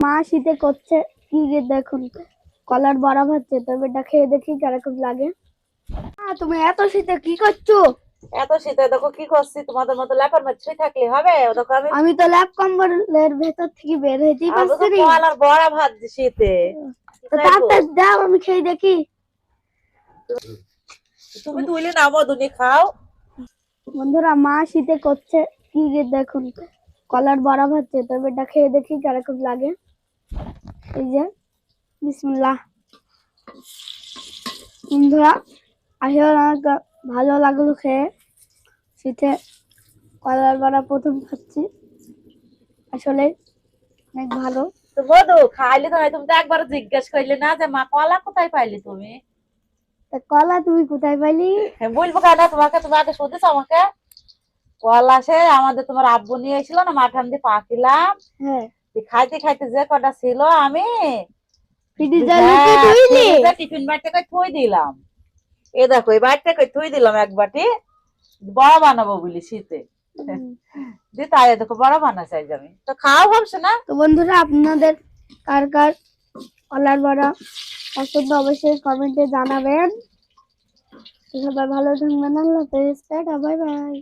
মা শীতে করছে কি যে দেখুন কলার বড়া ভাজছে, তবে এটা খেয়ে দেখি কিরকম লাগে। তুমি এত শীতে কি করছো? এত শীতে দেখো কি করছি, তোমাদের মতো ল্যাপের মধ্যে থাকলে হবে? দেখো আমি তো ল্যাপ কম্বলের ভেতর থেকে বের হইতেই পারছি না। কলার বড়া ভাজছি শীতে। তো তাড়াতাড়ি দাও আমি খেয়ে দেখি। তুমি তুলে নাও মধুনি খাও। বন্ধুরা মা শীতে করছে কি যে দেখুন কলার বড়া ভাজছে, তবে এটা খেয়ে দেখি কিরকম লাগে। এই যে বিসমিল্লাহ। বন্ধুরা আসলে অনেক ভালো লাগলো খেয়ে। শীতে কলার বড়া প্রথম খাচ্ছি, আসলে অনেক ভালো। তো মধু খাইলে তো তুমি তো একবার জিজ্ঞেস করলে না যে মা কলা কোথায় পাইলি তুমি? তা কলা তুমি কোথায় পাইলি? বলবো কেন তোমাকে, তুমি আগে শুধেছ আমাকে। কলা সে আমাদের তোমার আব্বু নিয়ে এসেছিল না, মাঠান দিয়ে পাকিলাম। হ্যাঁ, খাইতে খাইতে যে কটা ছিল আমি টিফিন বাড়িতে থুই দিলাম। এ দেখো এই বাড়িতে থুই দিলাম এক বাটি বড়া বানাবো বলি শীতে। দিয়ে তাই দেখো বড়া বানা চাই আমি তো খাও ভাবছো না। তো বন্ধুরা আপনাদের কার কার কলার বড়া পছন্দ অবশ্যই কমেন্টে জানাবেন। সবাই ভালো থাকবেন, আল্লাহ হাফেজ, টাটা, বাই বাই।